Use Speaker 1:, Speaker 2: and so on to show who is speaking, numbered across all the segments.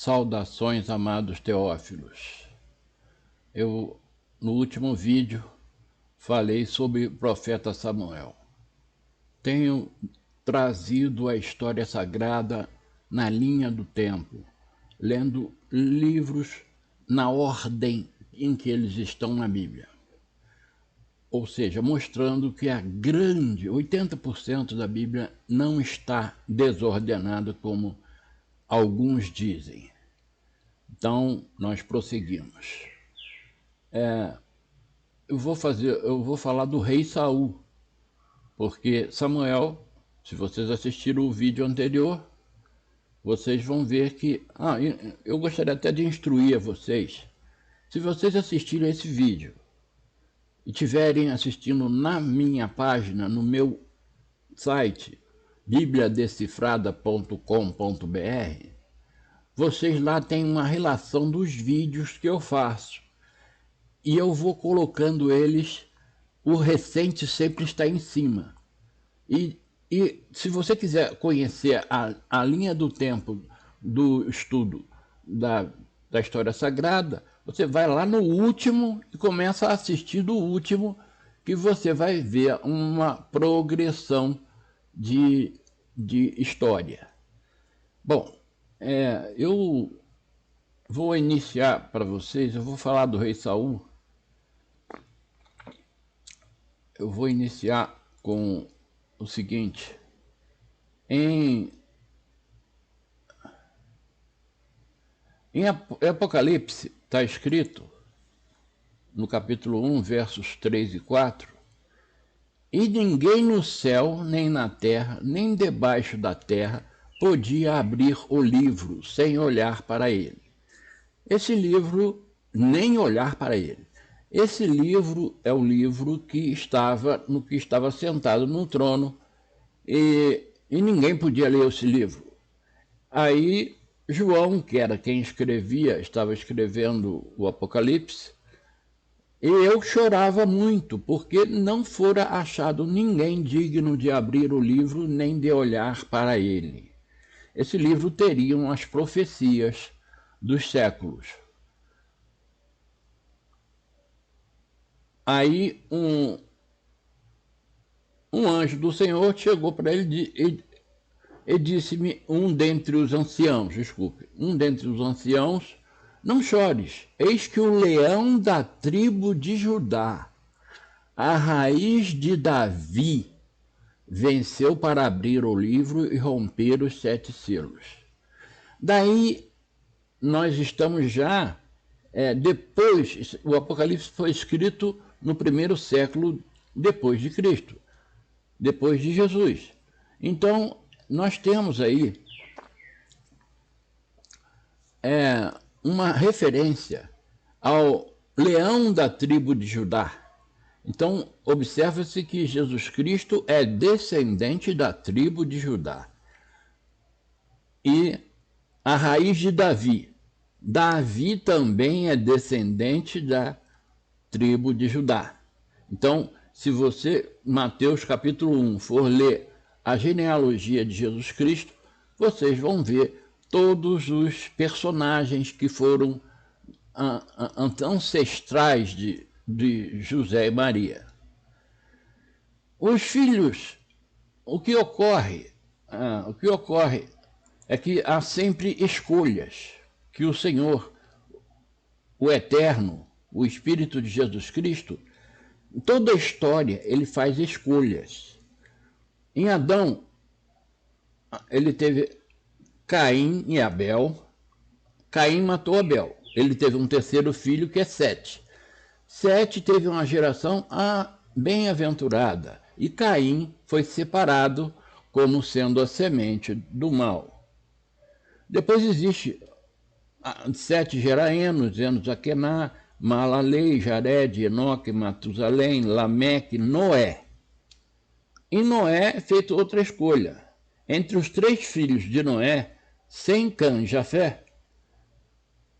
Speaker 1: Saudações, amados teófilos. Eu, no último vídeo, falei sobre o profeta Samuel. Tenho trazido a história sagrada na linha do tempo, lendo livros na ordem em que eles estão na Bíblia. Ou seja, mostrando que a grande 80% da Bíblia não está desordenada como alguns dizem. Então, nós prosseguimos. Eu vou falar do rei Saul, porque Samuel, se vocês assistiram o vídeo anterior, vocês vão ver que... eu gostaria até de instruir a vocês. Se vocês assistirem esse vídeo e estiverem assistindo na minha página, no meu site, bibliadecifrada.com.br, vocês lá têm uma relação dos vídeos que eu faço. E eu vou colocando eles, o recente sempre está em cima. E se você quiser conhecer a linha do tempo do estudo da história sagrada, você vai lá no último e começa a assistir do último, que você vai ver uma progressão de história. Bom, eu vou iniciar para vocês, eu vou falar do rei Saul. Eu vou iniciar com o seguinte. Em Apocalipse está escrito, no capítulo 1, versos 3 e 4, e ninguém no céu, nem na terra, nem debaixo da terra, podia abrir o livro sem olhar para ele. Esse livro, nem olhar para ele. Esse livro é o livro que estava sentado no trono e ninguém podia ler esse livro. Aí João, que era quem escrevia, estava escrevendo o Apocalipse, e eu chorava muito, porque não fora achado ninguém digno de abrir o livro nem de olhar para ele. Esse livro teriam as profecias dos séculos. Aí um anjo do Senhor chegou para ele e disse-me, um dentre os anciãos, não chores, eis que o leão da tribo de Judá, a raiz de Davi, venceu para abrir o livro e romper os 7 selos. Daí nós estamos já, depois, o Apocalipse foi escrito no 1º século depois de Cristo, depois de Jesus. Então, nós temos aí uma referência ao leão da tribo de Judá. Então, observa-se que Jesus Cristo é descendente da tribo de Judá. E a raiz de Davi. Davi também é descendente da tribo de Judá. Então, se você, Mateus capítulo 1, for ler a genealogia de Jesus Cristo, vocês vão ver todos os personagens que foram ancestrais de José e Maria. Os filhos, o que ocorre é que há sempre escolhas que o Senhor, o Eterno, o Espírito de Jesus Cristo, em toda a história ele faz escolhas. Em Adão, ele teve Caim e Abel. Caim matou Abel. Ele teve um terceiro filho que é Sete. Sete teve uma geração bem-aventurada e Caim foi separado como sendo a semente do mal. Depois existe 7 gera Enos, Enos Aquená, Malalei, Jared, Enoque, Matusalém, Lameque, Noé. Em Noé é feita outra escolha. Entre os 3 filhos de Noé, Sem, Cã e Jafé,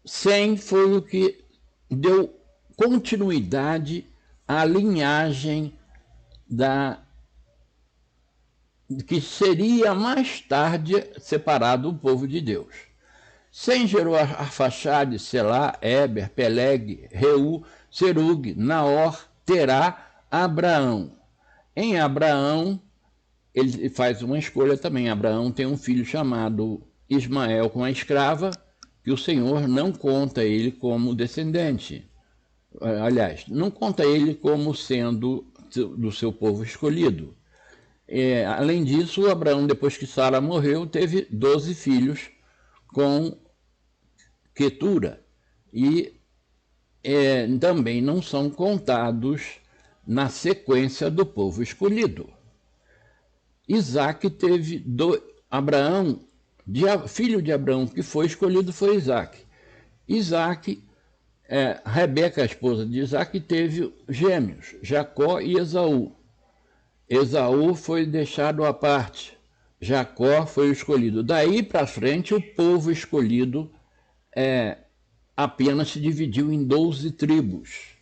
Speaker 1: Sem foi o que deu continuidade à linhagem que seria mais tarde separado do povo de Deus. Sem gerou Arfaxade, Selá, Éber, Peleg, Reu, Serug, Naor, Terá, Abraão. Em Abraão, ele faz uma escolha também. Abraão tem um filho chamado Ismael com a escrava, que o Senhor não conta ele como descendente. Aliás, não conta ele como sendo do seu povo escolhido. Além disso, Abraão, depois que Sara morreu, teve 12 filhos com Quetura. E também não são contados na sequência do povo escolhido. Isaac teve Abraão, filho de Abraão que foi escolhido foi Isaac. Rebeca, a esposa de Isaac, teve gêmeos, Jacó e Esaú. Esaú foi deixado à parte, Jacó foi o escolhido. Daí para frente, o povo escolhido apenas se dividiu em 12 tribos.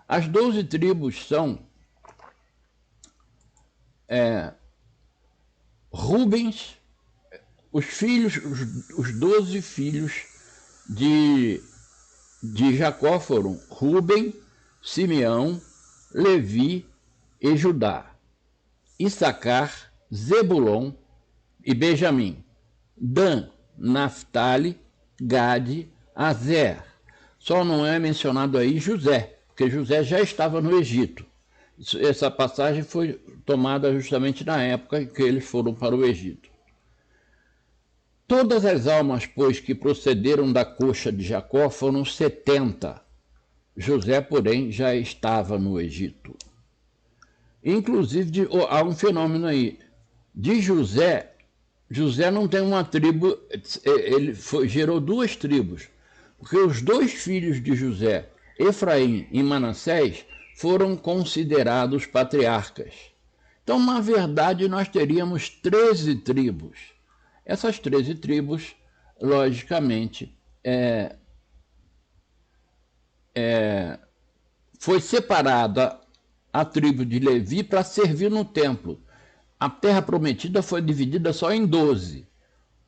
Speaker 1: As 12 tribos são Rubens, os 12 filhos de Jacó foram Ruben, Simeão, Levi e Judá, Issacar, Zebulon e Benjamim, Dan, Naftali, Gade, Azer. Só não é mencionado aí José, porque José já estava no Egito. Essa passagem foi tomada justamente na época em que eles foram para o Egito. Todas as almas, pois, que procederam da coxa de Jacó foram 70. José, porém, já estava no Egito. Inclusive, há um fenômeno aí. De José não tem uma tribo, gerou 2 tribos, porque os 2 filhos de José, Efraim e Manassés, foram considerados patriarcas. Então, na verdade, nós teríamos 13 tribos. Essas 13 tribos, logicamente, foi separada a tribo de Levi para servir no templo. A terra prometida foi dividida só em 12.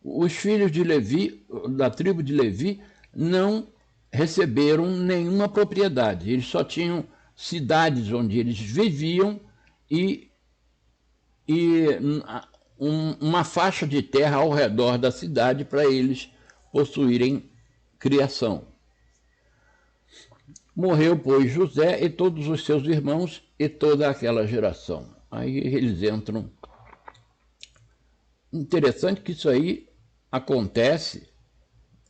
Speaker 1: Os filhos de Levi, da tribo de Levi, não receberam nenhuma propriedade. Eles só tinham cidades onde eles viviam e uma faixa de terra ao redor da cidade para eles possuírem criação. Morreu, pois, José e todos os seus irmãos e toda aquela geração. Aí eles entram. Interessante que isso aí acontece.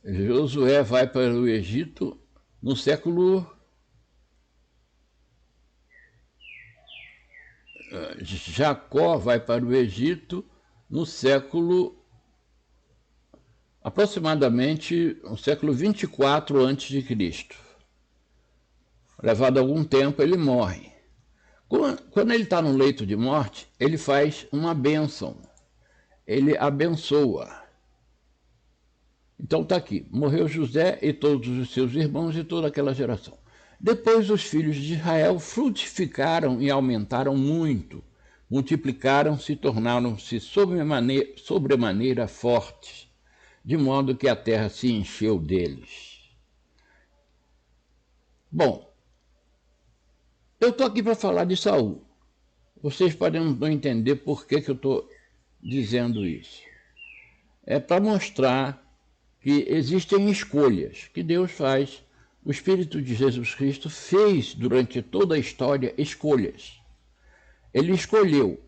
Speaker 1: Josué vai para o Egito no século... Jacó vai para o Egito no século... aproximadamente no século 24 a.C. Levado algum tempo, ele morre. Quando ele está no leito de morte, ele faz uma bênção. Ele abençoa. Então está aqui. Morreu José e todos os seus irmãos e toda aquela geração. Depois os filhos de Israel frutificaram e aumentaram muito. Multiplicaram-se e tornaram-se sobremaneira fortes, de modo que a terra se encheu deles. Bom, eu estou aqui para falar de Saul. Vocês podem não entender por que eu estou dizendo isso. É para mostrar que existem escolhas que Deus faz. O Espírito de Jesus Cristo fez durante toda a história escolhas. Ele escolheu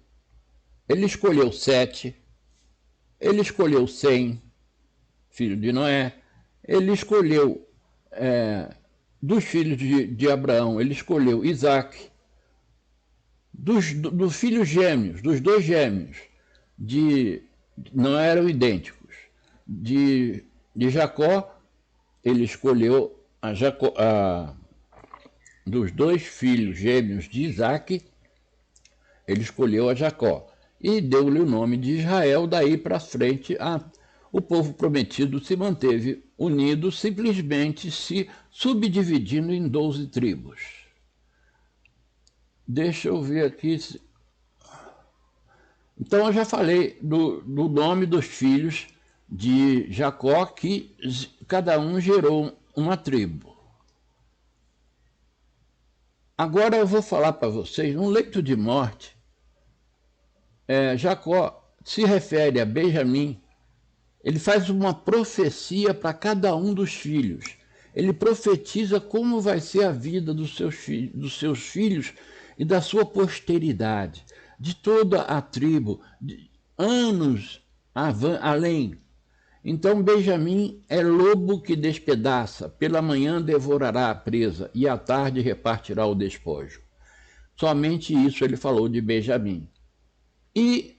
Speaker 1: 7, ele escolheu 100, filho de Noé, ele escolheu dos filhos de Abraão, ele escolheu Isaac, dos filhos gêmeos, dos 2 gêmeos, não eram idênticos, de Jacó, ele escolheu dos 2 filhos gêmeos de Isaac, ele escolheu a Jacó e deu-lhe o nome de Israel. Daí para frente, o povo prometido se manteve unido, simplesmente se subdividindo em 12 tribos. Deixa eu ver aqui. Então eu já falei do nome dos filhos de Jacó, que cada um gerou uma tribo. Agora eu vou falar para vocês, no leito de morte, Jacó se refere a Benjamim, ele faz uma profecia para cada um dos filhos. Ele profetiza como vai ser a vida dos seus filhos e da sua posteridade, de toda a tribo, de anos além. Então Benjamim é lobo que despedaça, pela manhã devorará a presa e à tarde repartirá o despojo. Somente isso ele falou de Benjamim. E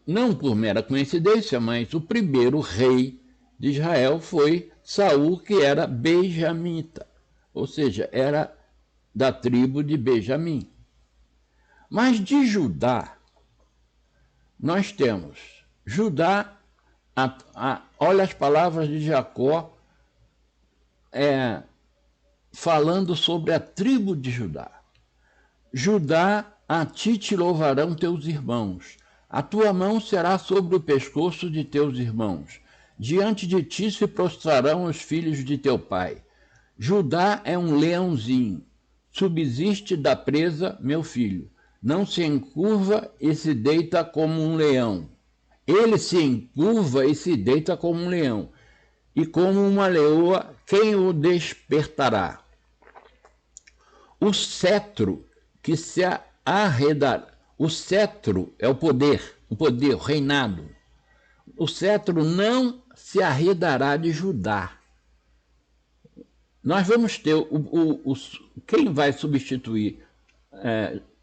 Speaker 1: não por mera coincidência, mas o primeiro rei de Israel foi Saul, que era benjamita, ou seja, era da tribo de Benjamim. Mas de Judá, nós temos Judá, olha as palavras de Jacó falando sobre a tribo de Judá. Judá, a ti te louvarão teus irmãos, a tua mão será sobre o pescoço de teus irmãos, diante de ti se prostrarão os filhos de teu pai. Judá é um leãozinho, subsiste da presa, meu filho, não se encurva e se deita como um leão. Ele se encurva e se deita como um leão, e como uma leoa, quem o despertará? O cetro que se arredará. O cetro é o poder, o reinado. O cetro não se arredará de Judá. Nós vamos ter quem vai substituir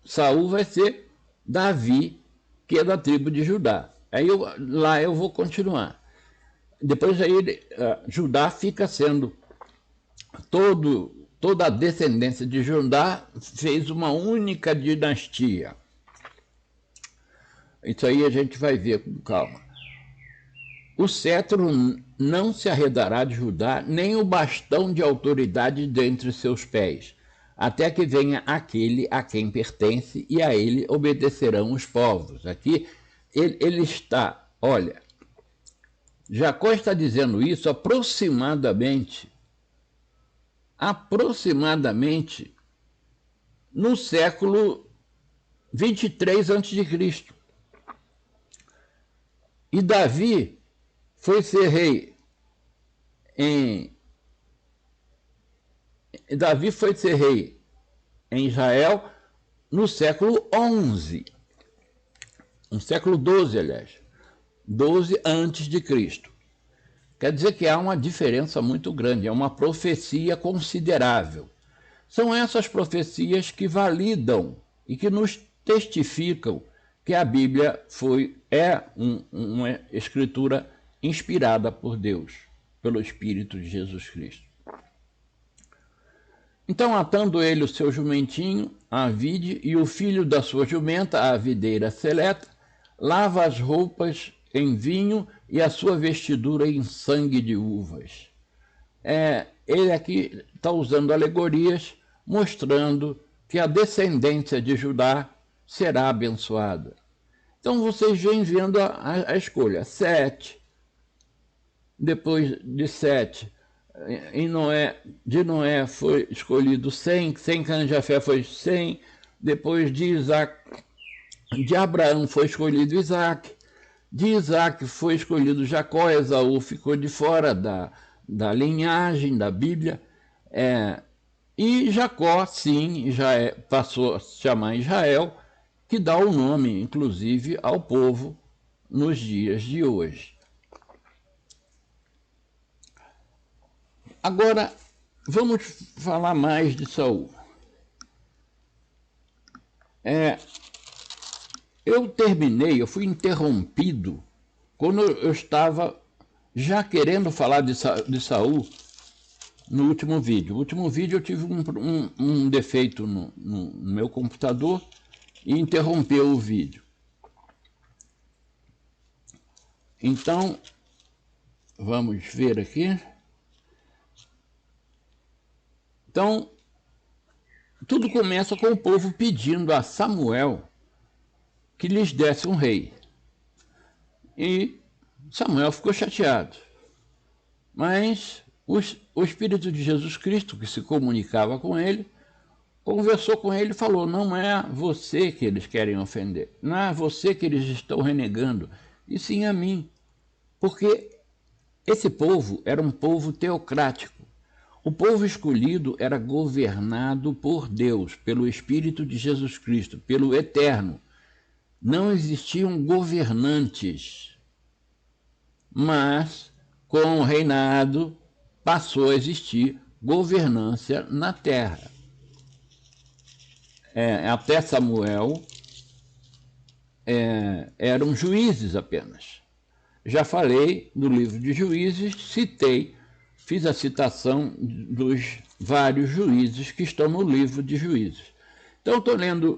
Speaker 1: Saul vai ser Davi, que é da tribo de Judá. Aí lá eu vou continuar. Depois aí Judá fica sendo toda a descendência de Judá fez uma única dinastia. Isso aí a gente vai ver com calma. O cetro não se arredará de Judá, nem o bastão de autoridade dentre seus pés, até que venha aquele a quem pertence, e a ele obedecerão os povos. Aqui ele está, olha, Jacó está dizendo isso aproximadamente no século 23 a.C. E Davi foi ser rei em Israel no século 11, no século 12, aliás, 12 antes de Cristo. Quer dizer que há uma diferença muito grande, é uma profecia considerável. São essas profecias que validam e que nos testificam que a Bíblia é uma escritura inspirada por Deus, pelo Espírito de Jesus Cristo. Então, atando ele o seu jumentinho, a vide, e o filho da sua jumenta, a videira seleta, lava as roupas em vinho e a sua vestidura em sangue de uvas. Ele aqui está usando alegorias, mostrando que a descendência de Judá será abençoada. Então vocês vêm vendo a escolha. 7, depois de 7, de Noé foi escolhido 100 cães de Jafé foi 100, depois de Abraão foi escolhido Isaac, de Isaac foi escolhido Jacó, Esaú ficou de fora da linhagem da Bíblia, e Jacó, sim, passou a se chamar Israel, que dá o nome, inclusive, ao povo nos dias de hoje. Agora, vamos falar mais de Saul. Eu fui interrompido quando eu estava já querendo falar de Saul no último vídeo. No último vídeo eu tive um defeito no meu computador e interrompeu o vídeo. Então, vamos ver aqui. Então, tudo começa com o povo pedindo a Samuel que lhes desse um rei. E Samuel ficou chateado. Mas o Espírito de Jesus Cristo, que se comunicava com ele, conversou com ele e falou: não é você que eles querem ofender, não é você que eles estão renegando, e sim a mim. Porque esse povo era um povo teocrático. O povo escolhido era governado por Deus, pelo Espírito de Jesus Cristo, pelo Eterno. Não existiam governantes, mas com o reinado passou a existir governância na terra. Até Samuel eram juízes apenas. Já falei no livro de Juízes, fiz a citação dos vários juízes que estão no livro de Juízes. Então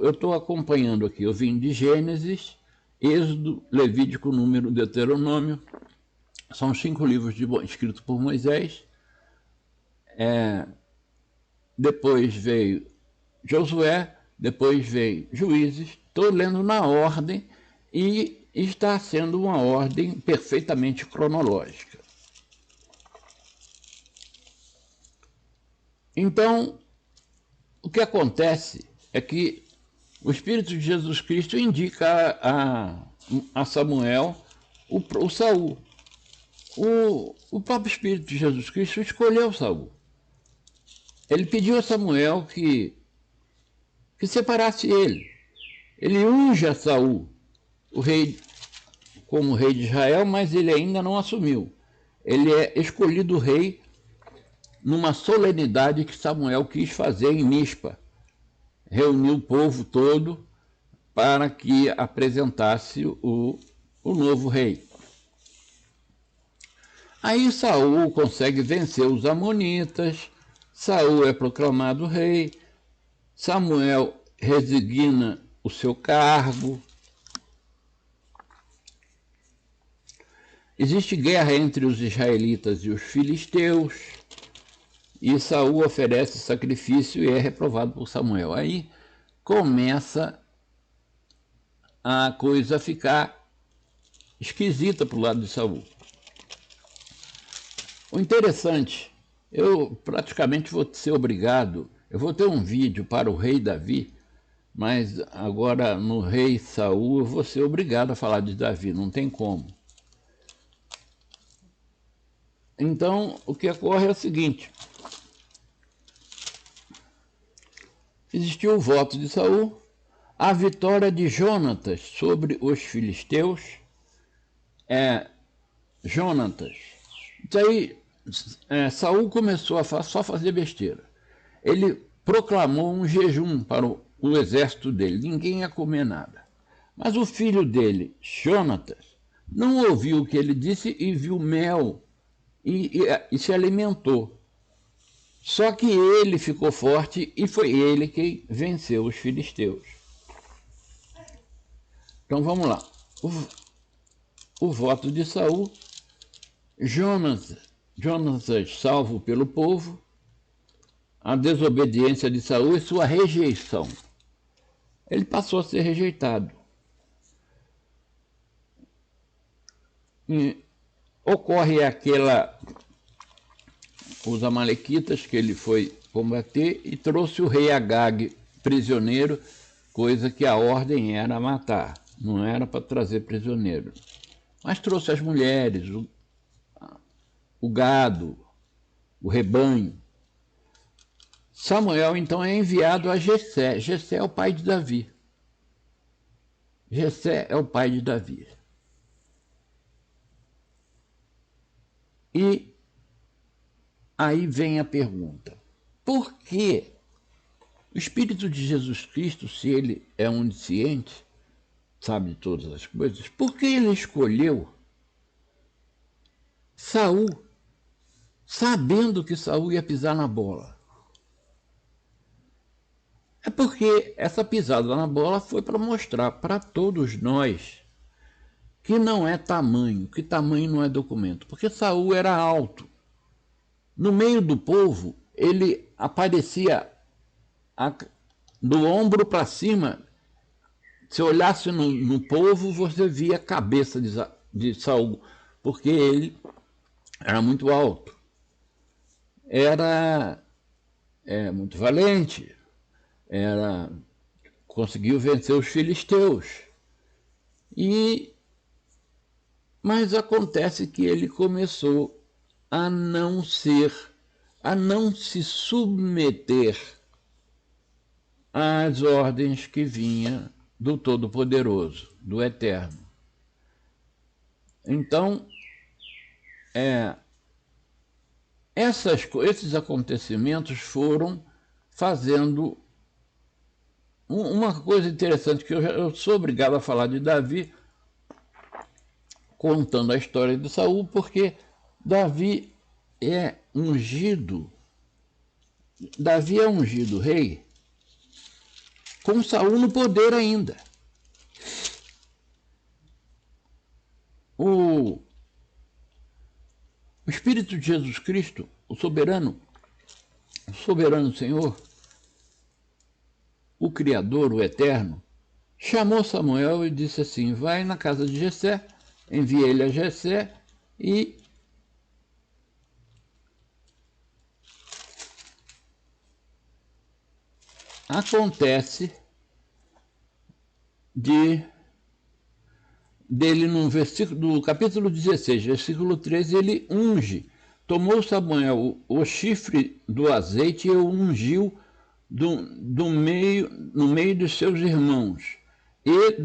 Speaker 1: eu estou acompanhando aqui, eu vim de Gênesis, Êxodo, Levítico, Número, Deuteronômio. São 5 livros escritos por Moisés. Depois veio Josué, depois veio Juízes. Estou lendo na ordem e está sendo uma ordem perfeitamente cronológica. Então, o que acontece é que o Espírito de Jesus Cristo indica a Samuel o Saul. O próprio Espírito de Jesus Cristo escolheu Saul. Ele pediu a Samuel que separasse ele. Ele unge Saul, o rei, como rei de Israel, mas ele ainda não assumiu. Ele é escolhido rei numa solenidade que Samuel quis fazer em Mispa. Reuniu o povo todo para que apresentasse o novo rei. Aí Saul consegue vencer os amonitas, Saul é proclamado rei, Samuel resigna o seu cargo. Existe guerra entre os israelitas e os filisteus, e Saul oferece sacrifício e é reprovado por Samuel. Aí começa a coisa a ficar esquisita para o lado de Saul. O interessante, eu praticamente vou ser obrigado, eu vou ter um vídeo para o rei Davi, mas agora no rei Saul eu vou ser obrigado a falar de Davi, não tem como. Então, o que ocorre é o seguinte: existiu o voto de Saul, a vitória de Jonatas sobre os filisteus. Jonatas. Daí, Saul começou a só fazer besteira. Ele proclamou um jejum para o exército dele, ninguém ia comer nada. Mas o filho dele, Jonatas, não ouviu o que ele disse e viu mel e se alimentou. Só que ele ficou forte e foi ele quem venceu os filisteus. Então vamos lá. O voto de Saul, Jonatas salvo pelo povo, a desobediência de Saul e sua rejeição. Ele passou a ser rejeitado. E ocorre os amalequitas que ele foi combater e trouxe o rei Agag prisioneiro, coisa que a ordem era matar, não era para trazer prisioneiro. Mas trouxe as mulheres, o gado, o rebanho. Samuel então é enviado a Jessé. Jessé é o pai de Davi. Jessé é o pai de Davi. E aí vem a pergunta: por que o Espírito de Jesus Cristo, se ele é onisciente, sabe de todas as coisas, por que ele escolheu Saul, sabendo que Saul ia pisar na bola? É porque essa pisada na bola foi para mostrar para todos nós que não é tamanho, que tamanho não é documento. Porque Saul era alto. No meio do povo, ele aparecia do ombro para cima. Se olhasse no povo, você via a cabeça de Saul, porque ele era muito alto, era muito valente, conseguiu vencer os filisteus. Mas acontece que ele começou a não se submeter às ordens que vinha do Todo-Poderoso, do Eterno. Então, esses acontecimentos foram fazendo uma coisa interessante, que eu sou obrigado a falar de Davi, contando a história de Saul, porque Davi é ungido rei com Saul no poder ainda. O Espírito de Jesus Cristo, o soberano Senhor, o Criador, o Eterno, chamou Samuel e disse assim: vai na casa de Jessé, envia ele a Jessé e acontece dele no versículo do capítulo 16, versículo 13, ele unge. Tomou Samuel o chifre do azeite e o ungiu no meio dos seus irmãos. E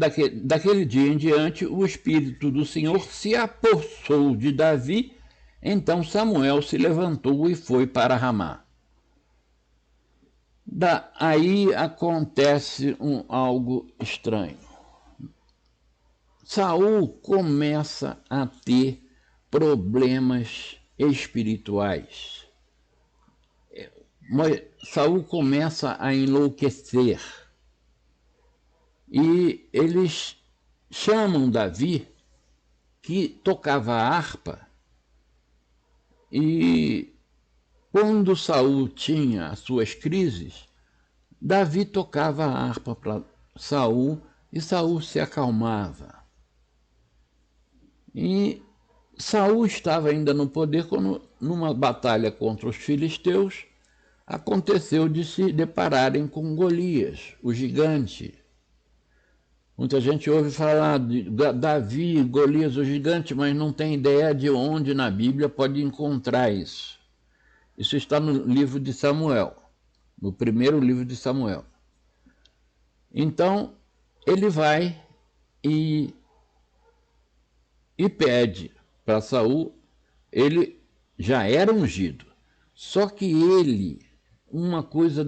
Speaker 1: daquele dia em diante o Espírito do Senhor se apossou de Davi. Então Samuel se levantou e foi para Ramá. Aí acontece algo estranho. Saul começa a ter problemas espirituais. Saul começa a enlouquecer. E eles chamam Davi, que tocava harpa, e quando Saul tinha as suas crises, Davi tocava a harpa para Saul e Saul se acalmava. E Saul estava ainda no poder quando, numa batalha contra os filisteus, aconteceu de se depararem com Golias, o gigante. Muita gente ouve falar de Davi, Golias, o gigante, mas não tem ideia de onde na Bíblia pode encontrar isso. Isso está no livro de Samuel, no primeiro livro de Samuel. Então, ele vai e pede para Saul. Ele já era ungido, só que ele, uma coisa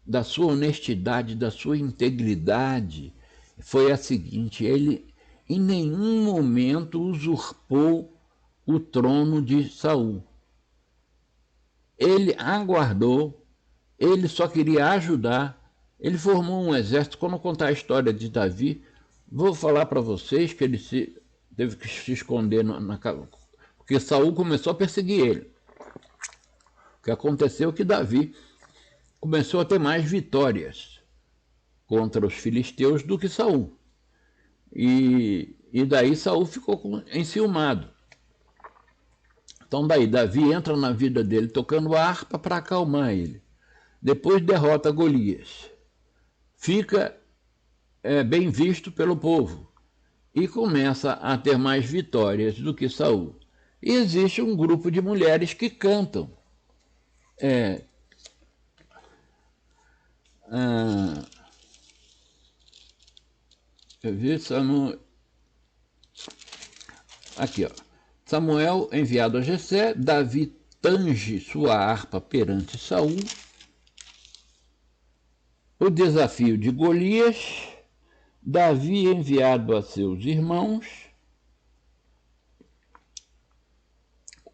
Speaker 1: da sua honestidade, da sua integridade, foi a seguinte: ele em nenhum momento usurpou o trono de Saul. Ele aguardou, ele só queria ajudar, ele formou um exército. Quando eu contar a história de Davi, vou falar para vocês que ele teve que se esconder porque Saul começou a perseguir ele. O que aconteceu é que Davi começou a ter mais vitórias contra os filisteus do que Saul. E daí Saul ficou enciumado. Então daí Davi entra na vida dele tocando a harpa para acalmar ele. Depois derrota Golias. Fica bem visto pelo povo e começa a ter mais vitórias do que Saul. E existe um grupo de mulheres que cantam. Aqui, ó. Samuel enviado a Jessé, Davi tange sua harpa perante Saul. O desafio de Golias, Davi enviado a seus irmãos.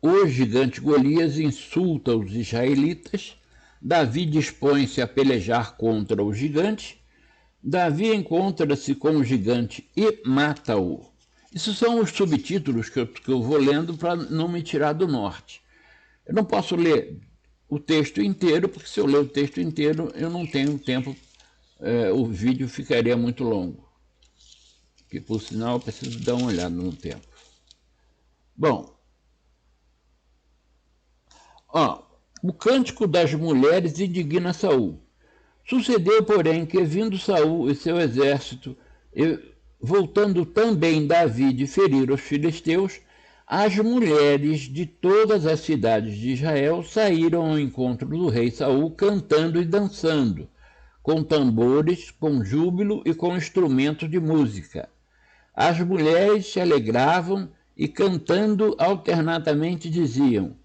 Speaker 1: O gigante Golias insulta os israelitas. Davi dispõe-se a pelejar contra o gigante. Davi encontra-se com o gigante e mata-o. Esses são os subtítulos que eu vou lendo para não me tirar do norte. Eu não posso ler o texto inteiro, porque se eu ler o texto inteiro eu não tenho tempo, o vídeo ficaria muito longo. que por sinal eu preciso dar uma olhada no tempo. Bom, ó, o cântico das mulheres indigna Saul. Sucedeu, porém, que vindo Saul e seu exército, e voltando também Davi de ferir os filisteus, as mulheres de todas as cidades de Israel saíram ao encontro do rei Saul, cantando e dançando, com tambores, com júbilo e com instrumentos de música. As mulheres se alegravam e, cantando alternadamente, diziam: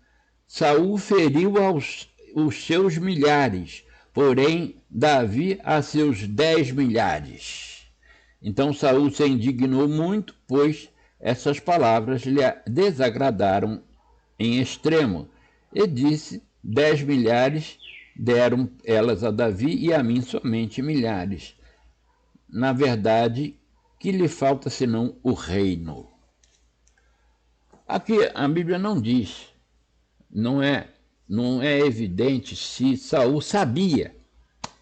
Speaker 1: Saul feriu os seus milhares, porém Davi a seus 10 milhares. Então Saul se indignou muito, pois essas palavras lhe desagradaram em extremo, e disse: 10 milhares deram elas a Davi e a mim somente milhares. Na verdade, que lhe falta senão o reino? Aqui a Bíblia não diz, não é evidente se Saul sabia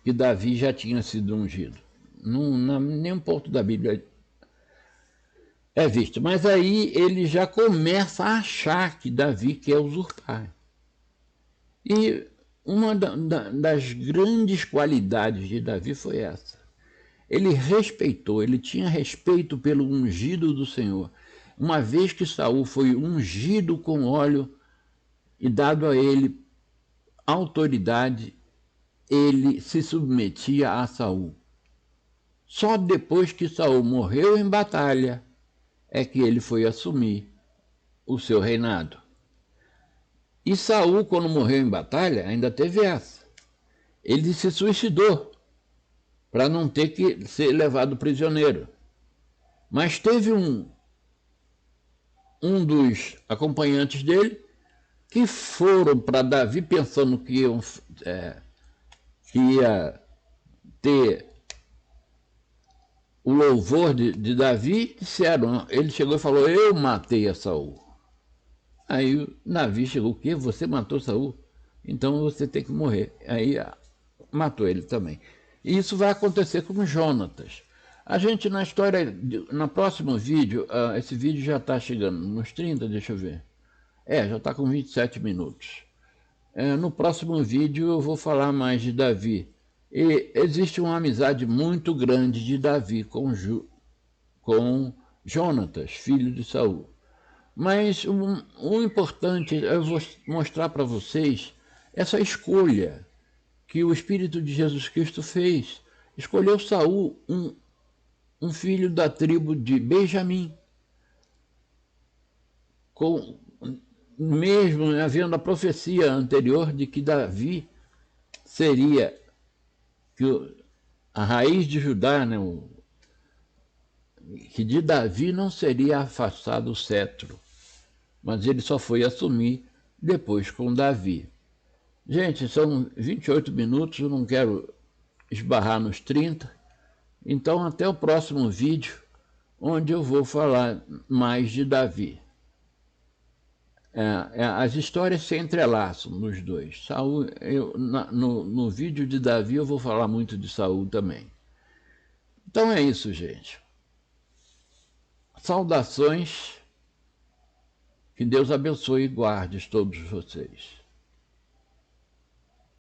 Speaker 1: que Davi já tinha sido ungido. Nenhum ponto da Bíblia é visto. Mas aí ele já começa a achar que Davi quer usurpar. E uma das grandes qualidades de Davi foi essa. Ele respeitou, ele tinha respeito pelo ungido do Senhor. Uma vez que Saul foi ungido com óleo e dado a ele autoridade, ele se submetia a Saul. Só depois que Saul morreu em batalha é que ele foi assumir o seu reinado. E Saul, quando morreu em batalha, ainda teve essa. Ele se suicidou para não ter que ser levado prisioneiro. Mas teve um dos acompanhantes dele que foram para Davi pensando que ia ter o louvor de Davi, disseram, ele chegou e falou: eu matei a Saul. Aí Davi chegou: o quê? Você matou Saul? Então você tem que morrer. Aí matou ele também. E isso vai acontecer com Jonatas. A gente na história, no próximo vídeo, esse vídeo já está chegando nos 30, deixa eu ver. Já está com 27 minutos. No próximo vídeo eu vou falar mais de Davi. E existe uma amizade muito grande de Davi com Jonatas, filho de Saul. Mas o importante, eu vou mostrar para vocês essa escolha que o Espírito de Jesus Cristo fez. Escolheu Saul, um filho da tribo de Benjamim, mesmo havendo a profecia anterior de que Davi seria a raiz de Judá, né, que de Davi não seria afastado o cetro, mas ele só foi assumir depois com Davi. Gente, são 28 minutos, eu não quero esbarrar nos 30, então até o próximo vídeo, onde eu vou falar mais de Davi. As histórias se entrelaçam nos dois. Saul, no vídeo de Davi eu vou falar muito de Saul também. Então é isso, gente. Saudações, que Deus abençoe e guarde todos vocês.